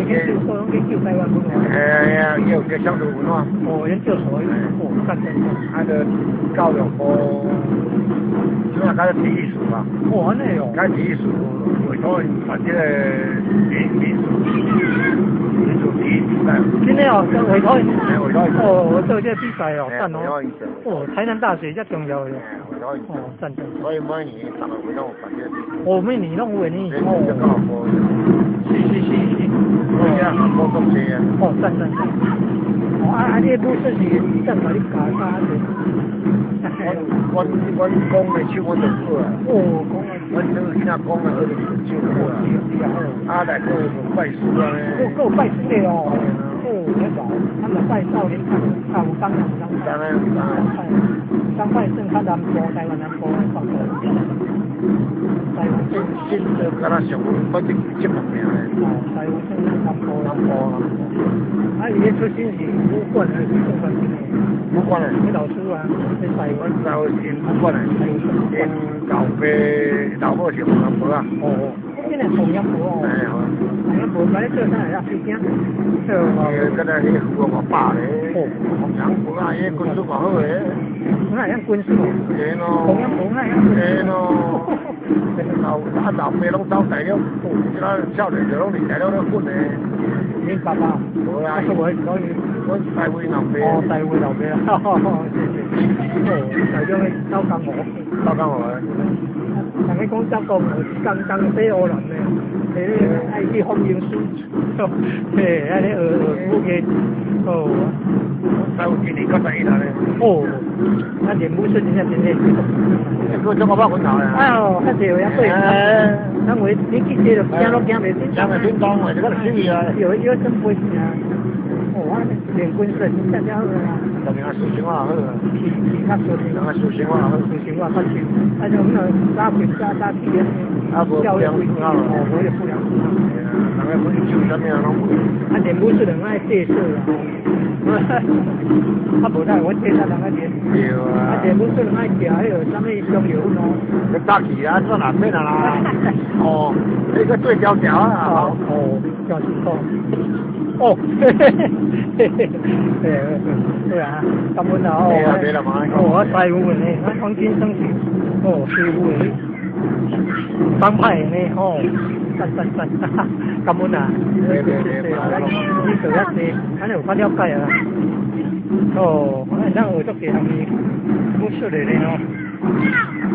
研究台湾文化。有个乡土文化。哦，研究所，干真。啊，个教育部，主要搞体育署嘛。哦，安尼哦。搞体育署委托办这个民俗体育比赛。真的哦，委托。委托。哦，做这比赛哦，赞哦。哦，台南大学这重要的。哦，赞。所以每年10月份拢有办这个比赛。哦，每年拢有的呢。哦。教育部。是。我做这啊。哦，赞。哦，你不是正好你搞啥子？我讲的手我就好啊。哦，讲的。我这个囝讲的好就好啊。啊，来个拜师啊咧。够拜师的哦。哦，那个，他们拜少年堂，有当然。当拜圣看南部，台湾南部放的。台湾圣。这敢若上我这节目名咧。台湾圣南部。啊，伊咧出身是武馆还是中专的？武馆的。你老师啊，在台湾。我因武馆的。因老爸老母是洪阳伯啊。哦。现在洪阳伯哦。哎，洪阳伯在做啥呀？水晶。搁在迄扶我爸咧。哦。洪阳伯啊，伊军事偌好诶。那样军事。对咯。洪阳伯那样。对咯。老爸拢走大了，即个少年就拢离开了咧混咧。你爸爸？无啊，我是台湾老爸。哦，台湾老爸啊，谢谢。哦，大家咧走江湖。走江湖啊！人哋講走江湖，更死我人咧，你愛去風影書，嘿，喺你學嘅，哦。到今年91啦咧。哦，啊，連武術真係真係。佢做我幫佢鬧啊！哎呦，迄條也對。那我你記者就驚都驚未先。驚未先講，我哋嗰度小意啊。有真杯啊！哦，練軍術真係好啊。特別係數學好啊。其他數學。數學好。數學不行，那就那打拳打踢的。啊，不良嗜好。哦，我也不良嗜好。大概不是就什么样拢不。啊，練武術人愛借勢啊。啊，無太我借他人愛練。對啊。啊，練武術人愛食迄個什麼香油咯。你打起啊，做哪邊啦？哦，那個最條條啊。哦，叫什麼？哦，對啊，根本啊，我師傅呢，我黃金生死，哦，師傅呢，幫派呢，哦，真，根本啊，對，你做一啲，反正有發了解啊，哦，可能讓我做幾行嘢，冇出嚟呢，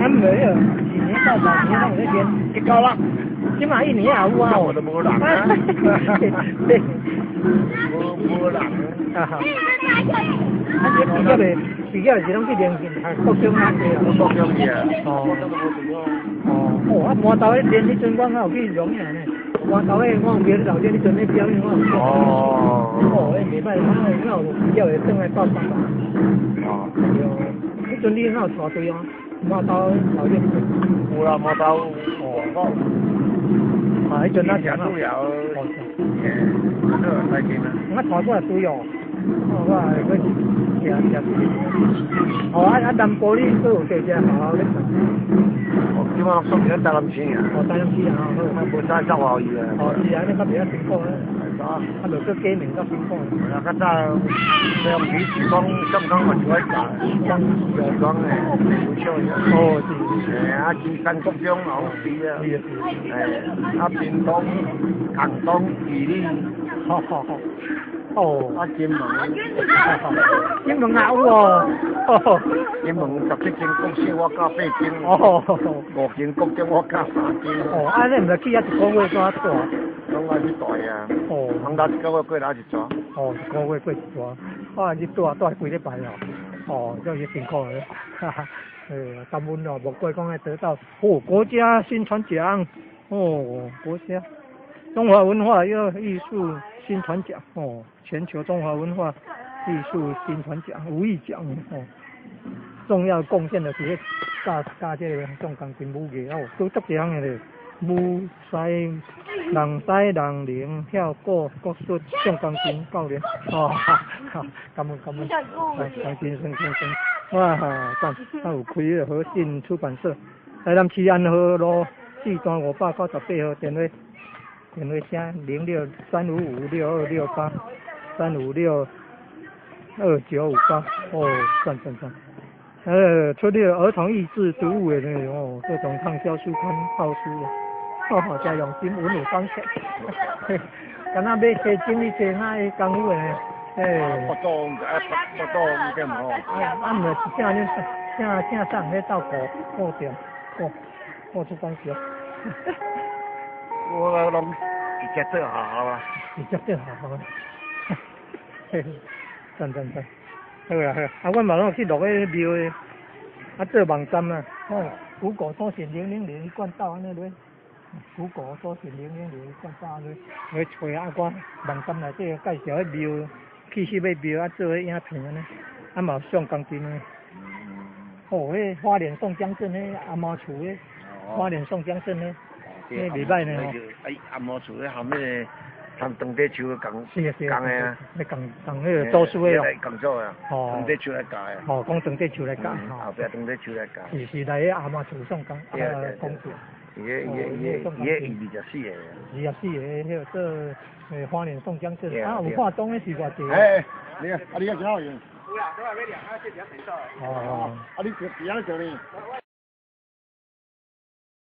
啊沒有，1年到2年讓我練，一高啦，起碼1年也有啊，我都冇人啊，對。無人啊哈！啊，你比較是攏去練國中那些啊，國中嘅，哦，啊，磨豆咧練迄陣我有去用嘅呢，磨豆咧我有見老師迄陣咧表演我。哦，迄袂歹，我有比較會轉來報上吧。哦，迄陣你哪有帶隊啊？磨豆老師。有啦，磨豆，哦，啊，迄陣那強啊。我帶過來隊哦，我去食。哦，啊，南部你都有在遮好好咧。哦，即馬送咗大林市啊。哦，大林市啊，好。冇曬執華語啊。哦，是啊，你較比較成功咧。係啊，啊，就個雞鳴較成功。啊，較早上比時光香港嘛就喺大，時光誒，唔錯嘅。哦，是。啊，金山國中老師啊。是啊。啊，屏東、廣東、義利。好。哦。啊，金門。金門也有喎。金門17間公司，我教8間。哦。5間國中我教3間。哦，啊，你唔係去一個月做做？拢愛去帶啊。哦。通到1個月過來一抓。哦，1個月過一抓，啊，你帶幾禮拜哦？哦，這也辛苦了，哈哈。感恩哦，莫怪講係得到國家宣傳獎，國家中華文化藝術宣傳獎，全球中華文化藝術宣傳獎無意獎，重要貢獻就是加這個中鋼琴舞藝都得獎嘅咧，舞獅、人獅、人靈、跳歌、國術、中鋼琴教練，感恩，黃先生。哇，讚！他有開個和信出版社，台南市安和路4段598號電話电话声0635562268，3562958。哦，赞。出了儿童益智读物的内容哦，各种畅销书刊套书哦，加用心文武双全。敢若买西整理西那个功夫的，不多点好。毋是正上迄到古店，出版社。我拢直接做好啊。直接做好。赞。好啊，阮嘛拢去录个庙的，做网站啊，古果多选000罐到安尼落，古果多选000罐到安尼，我找我网站内底介绍迄庙，去买庙做迄影片安尼，嘛上钢筋的。迄花莲宋江镇迄阿毛厝迄，花莲宋江镇迄，迄袂歹呢。阿毛厝迄后面。他们当地树的工是啊，那工迄个做书的工作啊，当地树来教的。讲当地树来教。后壁当地树来教。是来个阿妈厝上工工作。伊24个。24个，迄个做花莲宋江镇，有化妆的是偌济。你要几号用？有啦，都还没2，这比较肥皂。哦。你几样做呢？